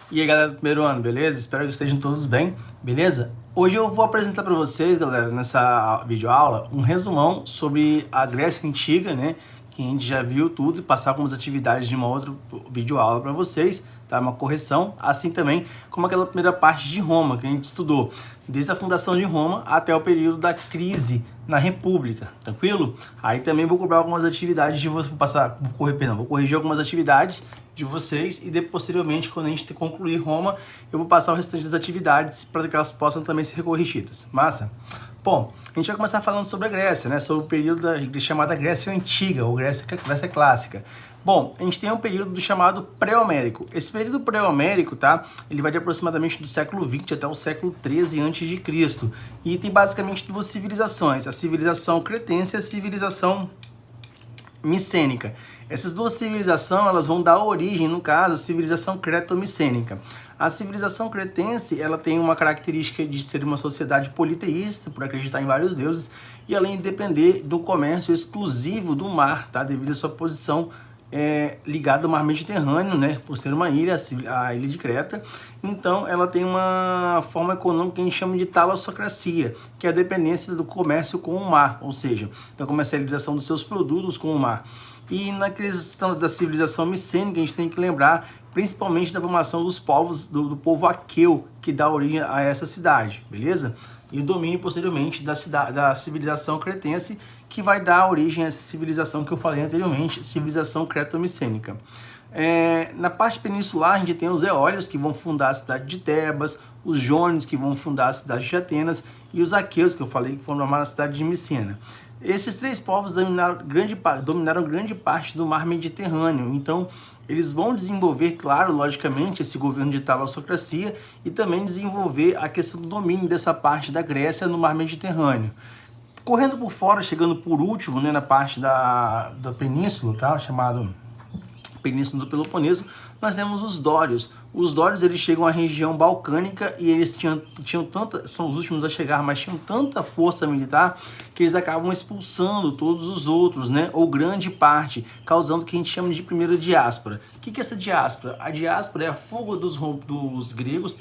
E aí galera do primeiro ano, beleza? Espero que estejam todos bem, beleza? Hoje eu vou apresentar para vocês, galera, nessa videoaula, um resumão sobre a Grécia Antiga, né? Que a gente já viu tudo e passar algumas atividades de uma outra videoaula para vocês, tá? Uma correção, assim também como aquela primeira parte de Roma que a gente estudou, desde a fundação de Roma até o período da crise na República, tranquilo? Aí também vou cobrar algumas atividades de vocês, vou corrigir algumas atividades de vocês e depois, posteriormente, quando a gente concluir Roma, eu vou passar o restante das atividades para que elas possam também ser corrigidas. Massa? Bom, a gente vai começar falando sobre a Grécia, né? Sobre o período chamada Grécia Antiga, ou Grécia Clássica. Bom, a gente tem um período chamado pré-homérico. Esse período pré-homérico, tá? Ele vai de aproximadamente do século XX até o século XIII a.C. E tem basicamente duas civilizações, a civilização cretense e a civilização micênica. Essas duas civilizações, elas vão dar origem, no caso, à civilização creto-micênica. A civilização cretense, ela tem uma característica de ser uma sociedade politeísta, por acreditar em vários deuses, e além de depender do comércio exclusivo do mar, tá? Devido à sua posição ligada ao mar Mediterrâneo, né? Por ser uma ilha, a ilha de Creta. Então, ela tem uma forma econômica que a gente chama de talassocracia, que é a dependência do comércio com o mar, ou seja, da comercialização dos seus produtos com o mar. E na questão da civilização micênica, a gente tem que lembrar principalmente da formação dos povos, do povo aqueu, que dá origem a essa cidade, beleza? E o domínio, posteriormente, da civilização cretense, que vai dar origem a essa civilização que eu falei anteriormente, civilização creto-micênica. Na parte peninsular, a gente tem os eólios, que vão fundar a cidade de Tebas, os jônios, que vão fundar a cidade de Atenas, e os aqueus, que eu falei, que formaram a cidade de Micena. Esses três povos dominaram grande parte do mar Mediterrâneo, então eles vão desenvolver, claro, logicamente, esse governo de talassocracia e também desenvolver a questão do domínio dessa parte da Grécia no mar Mediterrâneo. Correndo por fora, chegando por último, né, na parte da península, tá, chamado Península do Peloponeso, nós temos os dórios. Os dórios, eles chegam à região balcânica e eles tinham tanta, são os últimos a chegar, mas tinham tanta força militar que eles acabam expulsando todos os outros, né, ou grande parte, causando o que a gente chama de primeira diáspora. O que é essa diáspora? A diáspora é a fuga dos gregos,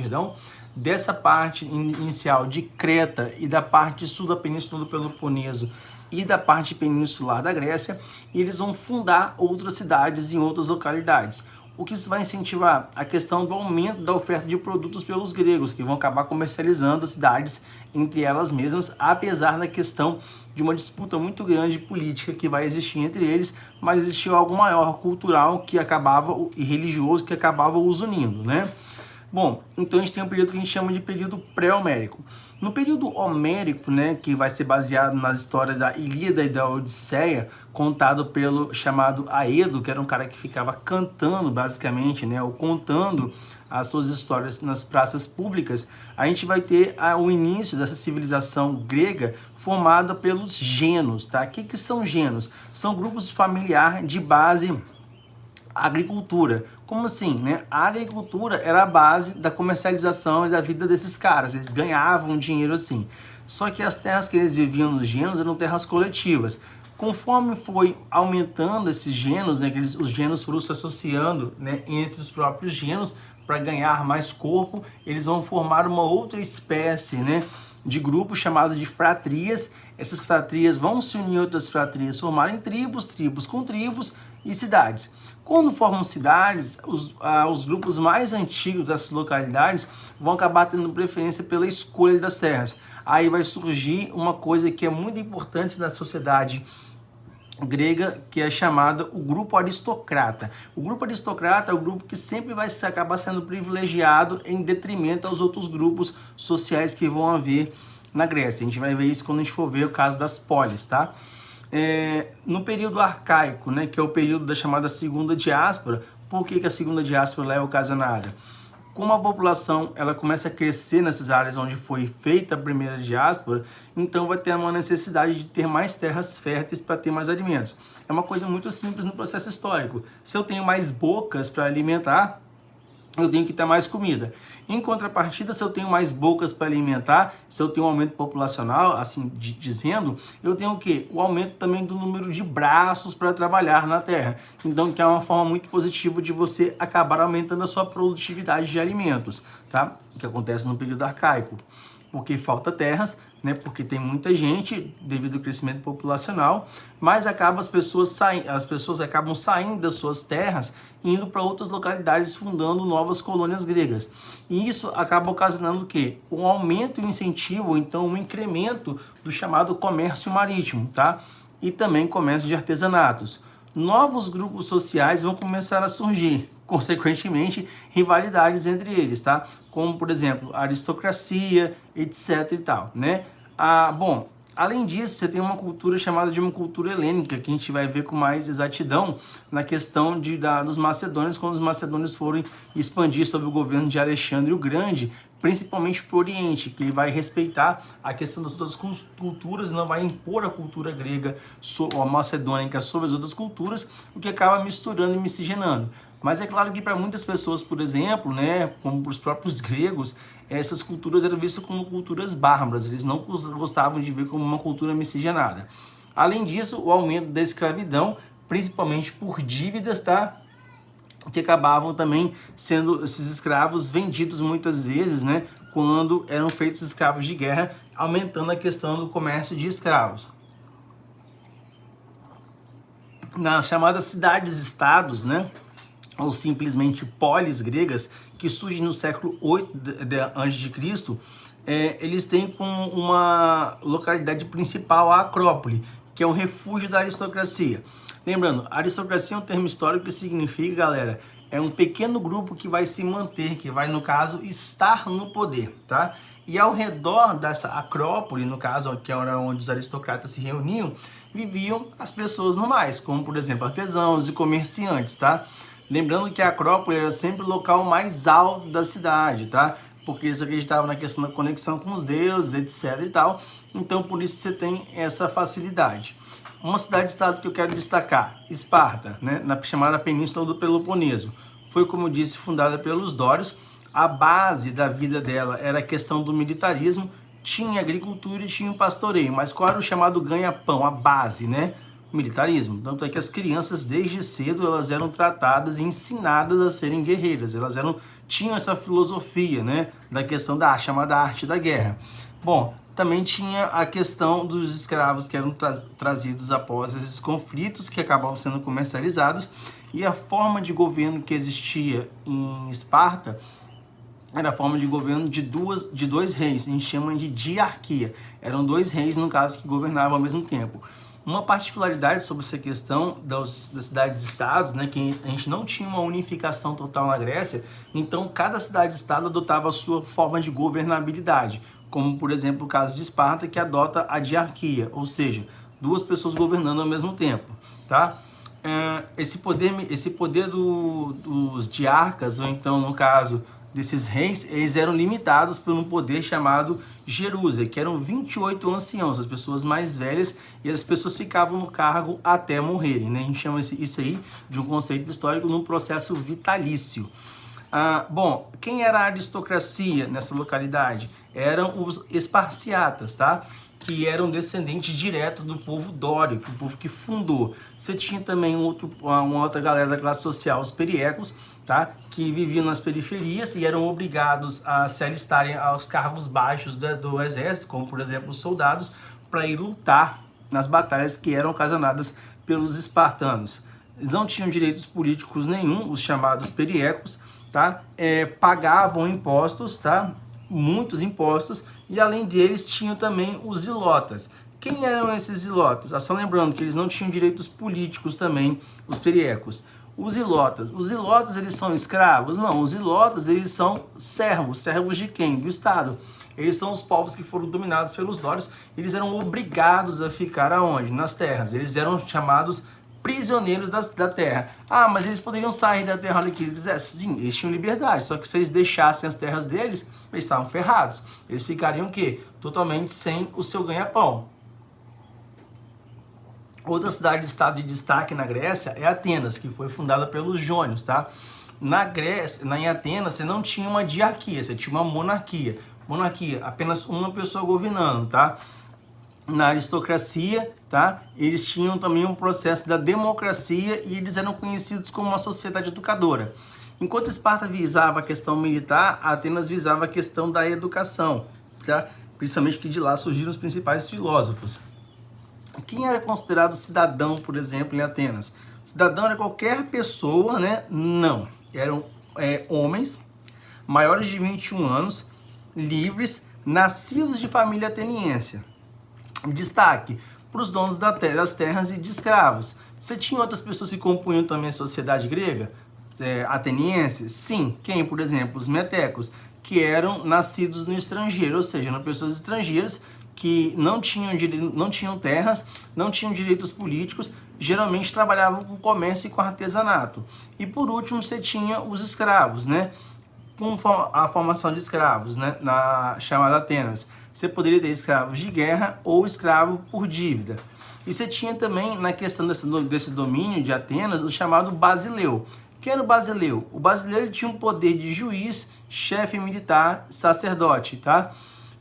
dessa parte inicial de Creta e da parte sul da Península do Peloponeso e da parte peninsular da Grécia, e eles vão fundar outras cidades em outras localidades. O que isso vai incentivar? A questão do aumento da oferta de produtos pelos gregos, que vão acabar comercializando as cidades entre elas mesmas, apesar da questão de uma disputa muito grande política que vai existir entre eles, mas existiu algo maior, cultural, que acabava, e religioso, que acabava os unindo, né? Bom, então a gente tem um período que a gente chama de período pré-homérico. No período homérico, né, que vai ser baseado nas histórias da Ilíada e da Odisseia, contado pelo chamado Aedo, que era um cara que ficava cantando, basicamente, né, ou contando as suas histórias nas praças públicas, a gente vai ter o início dessa civilização grega formada pelos genos, tá? O que são genos? São grupos familiar de base agricultura. Como assim, né? A agricultura era a base da comercialização e da vida desses caras. Eles ganhavam dinheiro assim. Só que as terras que eles viviam nos genos eram terras coletivas. Conforme foi aumentando esses genos, né, os genos foram se associando, né, entre os próprios genos para ganhar mais corpo, eles vão formar uma outra espécie, né, de grupo chamado de fratrias. Essas fratrias vão se unir a outras fratrias, formarem tribos, tribos com tribos e cidades. Quando formam cidades, os grupos mais antigos dessas localidades vão acabar tendo preferência pela escolha das terras. Aí vai surgir uma coisa que é muito importante na sociedade grega, que é chamada o grupo aristocrata. O grupo aristocrata é o grupo que sempre vai acabar sendo privilegiado em detrimento aos outros grupos sociais que vão haver na Grécia. A gente vai ver isso quando a gente for ver o caso das polis, tá? No período arcaico, né, que é o período da chamada segunda diáspora. Por que a segunda diáspora é ocasionada? Como a população ela começa a crescer nessas áreas onde foi feita a primeira diáspora, então vai ter uma necessidade de ter mais terras férteis para ter mais alimentos. É uma coisa muito simples no processo histórico. Se eu tenho mais bocas para alimentar, eu tenho que ter mais comida. Em contrapartida, se eu tenho mais bocas para alimentar, se eu tenho um aumento populacional, assim dizendo, eu tenho o quê? O aumento também do número de braços para trabalhar na terra. Então, que é uma forma muito positiva de você acabar aumentando a sua produtividade de alimentos, tá? O que acontece no período arcaico. Porque falta terras, né? Porque tem muita gente devido ao crescimento populacional, mas as pessoas acabam saindo das suas terras e indo para outras localidades, fundando novas colônias gregas. E isso acaba ocasionando o quê? Um aumento e um incentivo, ou então um incremento do chamado comércio marítimo, tá? E também comércio de artesanatos. Novos grupos sociais vão começar a surgir, consequentemente, rivalidades entre eles, tá? Como, por exemplo, a aristocracia, etc e tal, né? Bom, além disso, você tem uma cultura chamada de uma cultura helênica, que a gente vai ver com mais exatidão na questão dos macedônios, quando os macedônios forem expandir sobre o governo de Alexandre o Grande, principalmente para o Oriente, que ele vai respeitar a questão das outras culturas e não vai impor a cultura grega ou a macedônica sobre as outras culturas, o que acaba misturando e miscigenando. Mas é claro que para muitas pessoas, por exemplo, né, como para os próprios gregos, essas culturas eram vistas como culturas bárbaras, eles não gostavam de ver como uma cultura miscigenada. Além disso, o aumento da escravidão, principalmente por dívidas, tá? Que acabavam também sendo esses escravos vendidos muitas vezes, né, quando eram feitos escravos de guerra, aumentando a questão do comércio de escravos. Nas chamadas cidades-estados, né, ou simplesmente polis gregas, que surgem no século 8 a.C., eles têm como uma localidade principal a Acrópole, que é um refúgio da aristocracia. Lembrando, aristocracia é um termo histórico que significa, galera, é um pequeno grupo que vai se manter, que vai, no caso, estar no poder, tá? E ao redor dessa Acrópole, no caso, que era onde os aristocratas se reuniam, viviam as pessoas normais, como, por exemplo, artesãos e comerciantes, tá? Lembrando que a Acrópole era sempre o local mais alto da cidade, tá? Porque eles acreditavam na questão da conexão com os deuses, etc e tal. Então, por isso você tem essa facilidade. Uma cidade-estado que eu quero destacar, Esparta, né? Na chamada Península do Peloponeso. Foi, como eu disse, fundada pelos dórios. A base da vida dela era a questão do militarismo. Tinha agricultura e tinha o pastoreio. Mas qual era o chamado ganha-pão, a base, né? Militarismo. Tanto é que as crianças desde cedo elas eram tratadas e ensinadas a serem guerreiras. Tinham essa filosofia, né, da questão da chamada arte da guerra. Bom, também tinha a questão dos escravos que eram trazidos após esses conflitos que acabavam sendo comercializados, e a forma de governo que existia em Esparta era a forma de governo de dois reis. A gente chama de diarquia. Eram dois reis, no caso, que governavam ao mesmo tempo. Uma particularidade sobre essa questão das cidades-estados, né, que a gente não tinha uma unificação total na Grécia, então cada cidade-estado adotava a sua forma de governabilidade, como, por exemplo, o caso de Esparta, que adota a diarquia, ou seja, duas pessoas governando ao mesmo tempo, tá? Esse poder dos diarcas, ou então, no caso, desses reis, eles eram limitados por um poder chamado gerúsia, que eram 28 anciãos, as pessoas mais velhas, e as pessoas ficavam no cargo até morrerem, né? A gente chama isso aí de um conceito histórico num processo vitalício. Bom, quem era a aristocracia nessa localidade? Eram os esparciatas, tá? Que eram descendentes direto do povo dório, que é o povo que fundou. Você tinha também uma outra galera da classe social, os periecos, tá? Que viviam nas periferias e eram obrigados a se alistarem aos cargos baixos do exército, como, por exemplo, os soldados, para ir lutar nas batalhas que eram ocasionadas pelos espartanos. Eles não tinham direitos políticos nenhum, os chamados periecos, tá? Pagavam impostos, tá? Muitos impostos, e além deles tinham também os zilotas. Quem eram esses zilotas? Só lembrando que eles não tinham direitos políticos também, os periecos. Os zilotas eles são escravos? Não, os zilotas eles são servos de quem? Do Estado. Eles são os povos que foram dominados pelos dórios, eles eram obrigados a ficar aonde? Nas terras, eles eram chamados prisioneiros da terra. Mas eles poderiam sair da terra onde eles quisessem? Sim, eles tinham liberdade, só que se eles deixassem as terras deles, eles estavam ferrados. Eles ficariam o quê? Totalmente sem o seu ganha-pão. Outra cidade-estado de destaque na Grécia é Atenas, que foi fundada pelos jônios, tá? Na Grécia, em Atenas, você não tinha uma diarquia, você tinha uma monarquia. Monarquia, apenas uma pessoa governando, tá? Na aristocracia, tá? Eles tinham também um processo da democracia e eles eram conhecidos como uma sociedade educadora. Enquanto Esparta visava a questão militar, Atenas visava a questão da educação, tá? Principalmente que de lá surgiram os principais filósofos. Quem era considerado cidadão, por exemplo, em Atenas? Cidadão era qualquer pessoa, né? Não. Eram homens maiores de 21 anos, livres, nascidos de família ateniense. Destaque para os donos das terras e de escravos. Você tinha outras pessoas que compunham também a sociedade grega, ateniense? Sim. Quem, por exemplo? Os metecos, que eram nascidos no estrangeiro, ou seja, eram pessoas estrangeiras que não tinham terras, não tinham direitos políticos, geralmente trabalhavam com comércio e com artesanato. E por último, você tinha os escravos, né? Com a formação de escravos, né? Na chamada Atenas. Você poderia ter escravos de guerra ou escravo por dívida. E você tinha também, na questão desse domínio de Atenas, o chamado basileu. Quem era o basileu? O basileu tinha um poder de juiz, chefe militar, sacerdote, tá?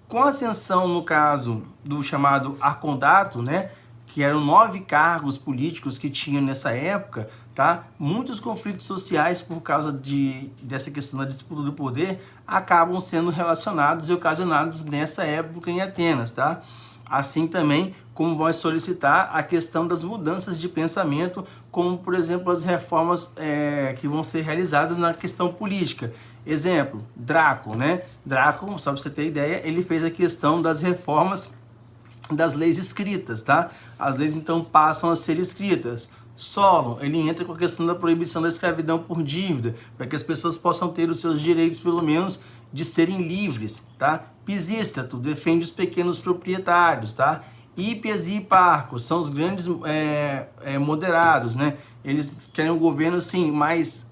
Com a ascensão, no caso, do chamado arcondato, né? Que eram 9 cargos políticos que tinham nessa época, tá? Muitos conflitos sociais por causa dessa questão da disputa do poder acabam sendo relacionados e ocasionados nessa época em Atenas, tá? Assim também como vai solicitar a questão das mudanças de pensamento, como por exemplo as reformas que vão ser realizadas na questão política. Exemplo, Dráco, né? Dráco, só para você ter ideia, ele fez a questão das reformas das leis escritas, tá? As leis então passam a ser escritas. Solon, ele entra com a questão da proibição da escravidão por dívida, para que as pessoas possam ter os seus direitos, pelo menos, de serem livres, tá? Pisístrato defende os pequenos proprietários, tá? Hípias e Hiparco são os grandes moderados, né? Eles querem um governo, assim, mais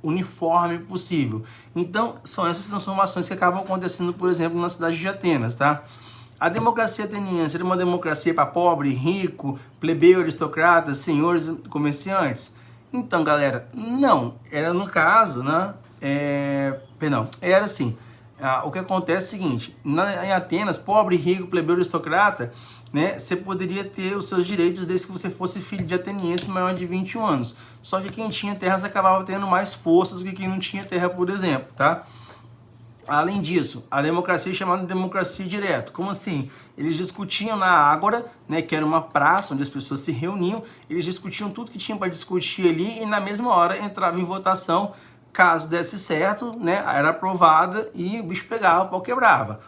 uniforme possível. Então, são essas transformações que acabam acontecendo, por exemplo, na cidade de Atenas, tá? A democracia ateniense era uma democracia para pobre, rico, plebeu, aristocratas, senhores, comerciantes? Então, galera, não. Era no caso, né? Era assim. O que acontece é o seguinte, em Atenas, pobre, rico, plebeu, aristocrata, né? Você poderia ter os seus direitos desde que você fosse filho de ateniense maior de 21 anos. Só que quem tinha terras acabava tendo mais força do que quem não tinha terra, por exemplo, tá? Além disso, a democracia é chamada de democracia direta. Como assim? Eles discutiam na Ágora, né, que era uma praça onde as pessoas se reuniam, eles discutiam tudo que tinha para discutir ali e na mesma hora entrava em votação, caso desse certo, né, era aprovada e o bicho pegava, o pau quebrava.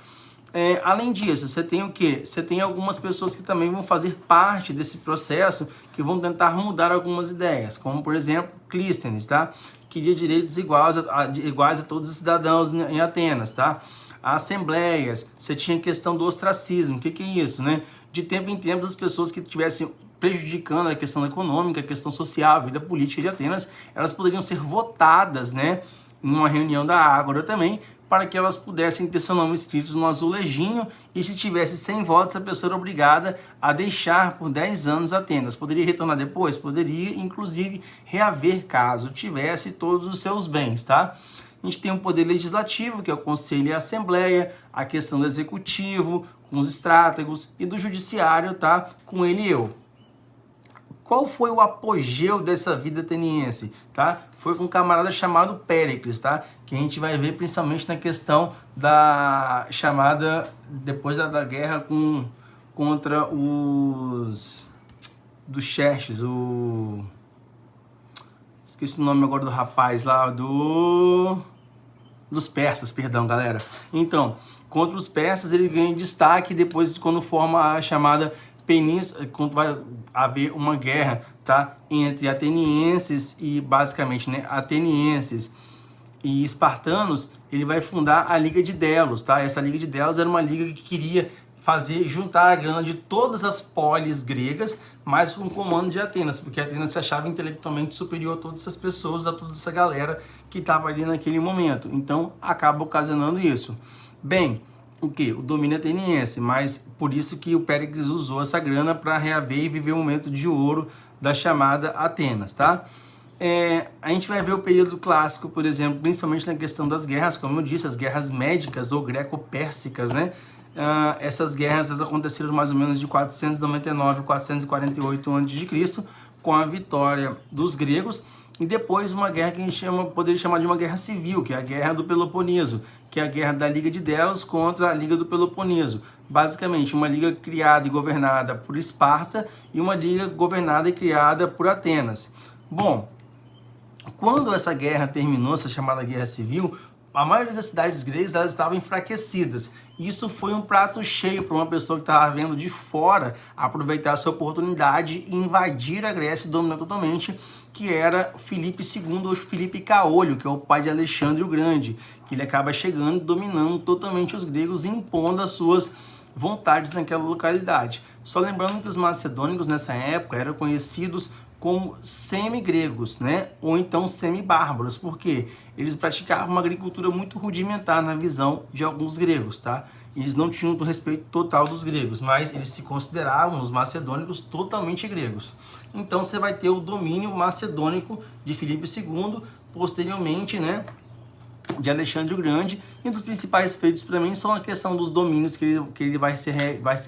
Além disso, você tem o quê? Você tem algumas pessoas que também vão fazer parte desse processo, que vão tentar mudar algumas ideias, como por exemplo, Clístenes, tá? Queria direitos iguais a todos os cidadãos em Atenas, tá? Assembleias, você tinha a questão do ostracismo. O que é isso, né? De tempo em tempo, as pessoas que estivessem prejudicando a questão econômica, a questão social, a vida política de Atenas, elas poderiam ser votadas, né? Numa reunião da Ágora também, para que elas pudessem ter seu nome escrito no azulejinho, e se tivesse 100 votos, a pessoa era obrigada a deixar por 10 anos Atenas. Poderia retornar depois? Poderia, inclusive, reaver caso tivesse todos os seus bens, tá? A gente tem um poder legislativo, que é o Conselho e a Assembleia, a questão do Executivo, com os estrátegos, e do Judiciário, tá? Com ele e eu. Qual foi o apogeu dessa vida ateniense, tá? Foi com um camarada chamado Péricles, tá? Que a gente vai ver principalmente na questão da chamada, depois da guerra contra dos Xerxes, esqueci o nome agora do rapaz lá, dos persas, perdão, galera. Então, contra os persas ele ganha destaque depois quando forma a chamada quando vai haver uma guerra, tá, entre atenienses e basicamente, né, atenienses e espartanos, ele vai fundar a Liga de Delos, tá? Essa Liga de Delos era uma liga que queria juntar a grana de todas as polis gregas, mais um comando de Atenas, porque Atenas se achava intelectualmente superior a todas essas pessoas, a toda essa galera que estava ali naquele momento. Então, acaba ocasionando isso. Bem, o que? O domínio ateniense, mas por isso que o Péricles usou essa grana para reaver e viver o momento de ouro da chamada Atenas, tá? A gente vai ver o período clássico, por exemplo, principalmente na questão das guerras, como eu disse, as guerras médicas ou greco-pérsicas, né? Essas guerras aconteceram mais ou menos de 499 a 448 a.C., com a vitória dos gregos, e depois uma guerra que a gente poderia chamar de uma guerra civil, que é a Guerra do Peloponeso, que é a guerra da Liga de Delos contra a Liga do Peloponeso. Basicamente, uma liga criada e governada por Esparta e uma liga governada e criada por Atenas. Bom, quando essa guerra terminou, essa chamada Guerra Civil, a maioria das cidades gregas elas estavam enfraquecidas. Isso foi um prato cheio para uma pessoa que estava vendo de fora aproveitar essa oportunidade e invadir a Grécia e dominar totalmente, que era Filipe II ou Filipe Caolho, que é o pai de Alexandre o Grande, que ele acaba chegando e dominando totalmente os gregos, impondo as suas vontades naquela localidade. Só lembrando que os macedônicos nessa época eram conhecidos como semi-gregos, né? Ou então semi-bárbaros, porque eles praticavam uma agricultura muito rudimentar na visão de alguns gregos, tá? Eles não tinham o respeito total dos gregos, mas eles se consideravam, os macedônicos, totalmente gregos. Então você vai ter o domínio macedônico de Filipe II, posteriormente, né, de Alexandre o Grande, e um dos principais feitos para mim são a questão dos domínios que ele vai ser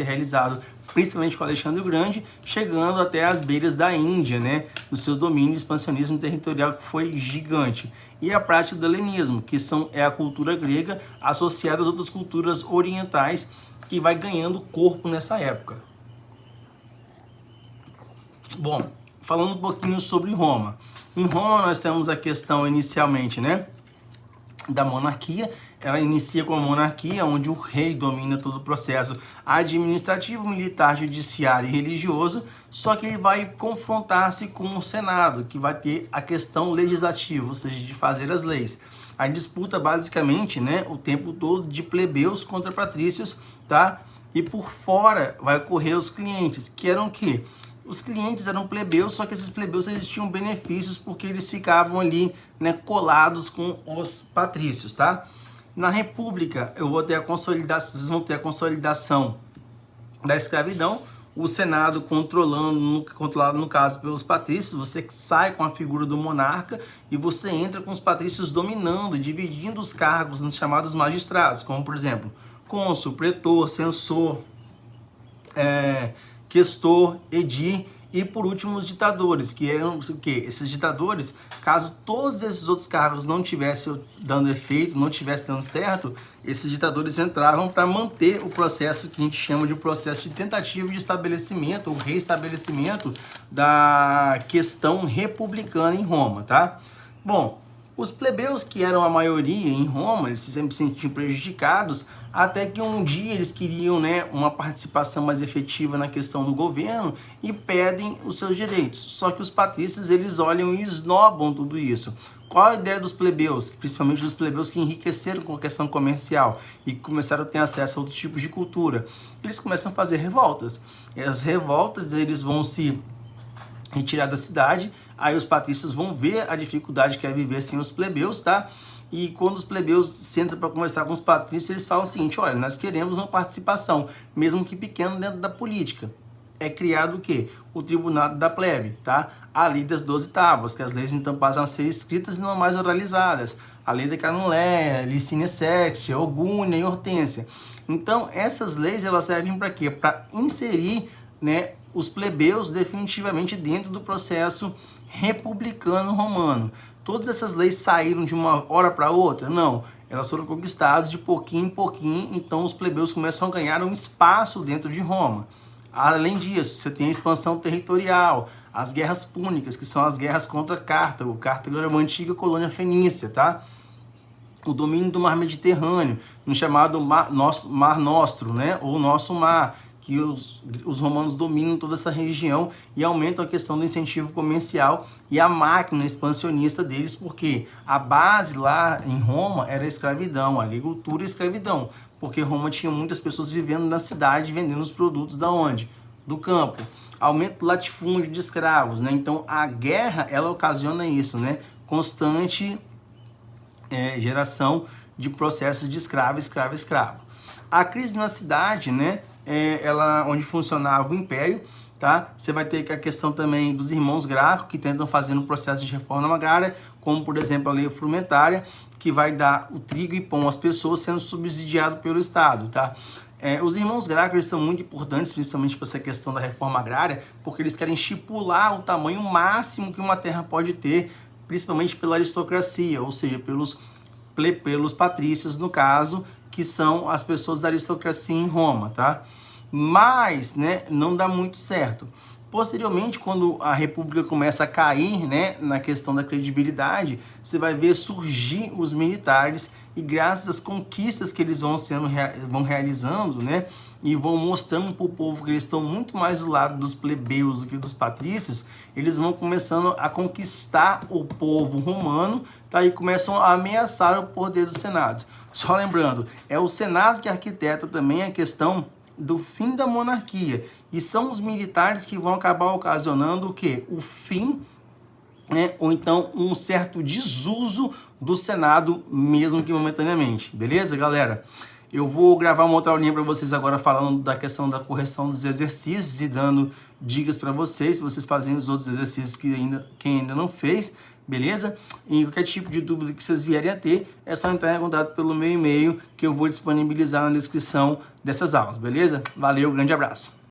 realizado, principalmente com Alexandre o Grande, chegando até as beiras da Índia, né, no seu domínio de expansionismo territorial que foi gigante. E a prática do helenismo, que é a cultura grega associada às outras culturas orientais, que vai ganhando corpo nessa época. Bom, falando um pouquinho sobre Roma. Em Roma nós temos a questão inicialmente, né, da monarquia. Ela inicia com a monarquia, onde o rei domina todo o processo administrativo, militar, judiciário e religioso, só que ele vai confrontar-se com o Senado, que vai ter a questão legislativa, ou seja, de fazer as leis. A disputa basicamente, né, o tempo todo de plebeus contra patrícios, tá? E por fora vai ocorrer os clientes, que eram o quê? Os clientes eram plebeus, só que esses plebeus eles tinham benefícios porque eles ficavam ali, né, colados com os patrícios, tá? Na República, vocês vão ter a consolidação da escravidão, o Senado controlado no caso pelos patrícios. Você sai com a figura do monarca e você entra com os patrícios dominando, dividindo os cargos nos chamados magistrados, como por exemplo, cônsul, pretor, censor, questor, edil e por último os ditadores, que eram o quê? Esses ditadores, caso todos esses outros cargos não tivessem dando efeito, não tivessem dando certo, esses ditadores entravam para manter o processo que a gente chama de processo de tentativa de estabelecimento ou reestabelecimento da questão republicana em Roma, tá? Bom, os plebeus, que eram a maioria em Roma, eles sempre se sentiam prejudicados, até que um dia eles queriam, né, uma participação mais efetiva na questão do governo e pedem os seus direitos. Só que os patrícios, eles olham e esnobam tudo isso. Qual a ideia dos plebeus? Principalmente dos plebeus que enriqueceram com a questão comercial e começaram a ter acesso a outros tipos de cultura. Eles começam a fazer revoltas. E as revoltas, eles vão se retirar da cidade. Aí os patrícios vão ver a dificuldade que é viver sem os plebeus, tá? E quando os plebeus sentam para conversar com os patrícios, eles falam o seguinte: olha, nós queremos uma participação, mesmo que pequena, dentro da política. É criado o quê? O tribunado da plebe, tá? A lei das 12 tábuas, que as leis então passam a ser escritas e não mais oralizadas. A lei da Canulé, Licínia Sextia, Ogúnia e Hortência. Então, essas leis, elas servem para quê? Para inserir, né, os plebeus definitivamente dentro do processo republicano romano. Todas essas leis saíram de uma hora para outra? Não. Elas foram conquistadas de pouquinho em pouquinho, então os plebeus começam a ganhar um espaço dentro de Roma. Além disso, você tem a expansão territorial, as guerras púnicas, que são as guerras contra Cartago. Cartago era uma antiga colônia fenícia, tá? O domínio do mar Mediterrâneo, no chamado Mar Nostro, né? Ou Nosso Mar, que os romanos dominam toda essa região e aumentam a questão do incentivo comercial e a máquina expansionista deles, porque a base lá em Roma era a escravidão, a agricultura e a escravidão, porque Roma tinha muitas pessoas vivendo na cidade, vendendo os produtos da onde? Do campo. Aumento do latifúndio de escravos, né? Então a guerra, ela ocasiona isso, né? Constante geração de processos de escravo. A crise na cidade, né? Onde funcionava o império, tá? Você vai ter a questão também dos irmãos Graco, que tentam fazer um processo de reforma agrária, como por exemplo a lei frumentária, que vai dar o trigo e pão às pessoas sendo subsidiado pelo Estado, tá? Os irmãos Graco, eles são muito importantes, principalmente para essa questão da reforma agrária, porque eles querem estipular o tamanho máximo que uma terra pode ter, principalmente pela aristocracia, ou seja, pelos patrícios, no caso, que são as pessoas da aristocracia em Roma, tá? Mas, né, não dá muito certo. Posteriormente, quando a república começa a cair, né, na questão da credibilidade, você vai ver surgir os militares e graças às conquistas que eles vão realizando, né, e vão mostrando para o povo que eles estão muito mais do lado dos plebeus do que dos patrícios, eles vão começando a conquistar o povo romano, tá, e começam a ameaçar o poder do Senado. Só lembrando, é o Senado que arquiteta também a questão do fim da monarquia, e são os militares que vão acabar ocasionando o quê? O fim, né, ou então um certo desuso do Senado, mesmo que momentaneamente. Beleza, galera? Eu vou gravar uma outra aulinha para vocês agora falando da questão da correção dos exercícios e dando dicas para vocês fazerem os outros exercícios quem ainda não fez. Beleza? E qualquer tipo de dúvida que vocês vierem a ter, é só entrar em contato pelo meu e-mail que eu vou disponibilizar na descrição dessas aulas, beleza? Valeu, grande abraço!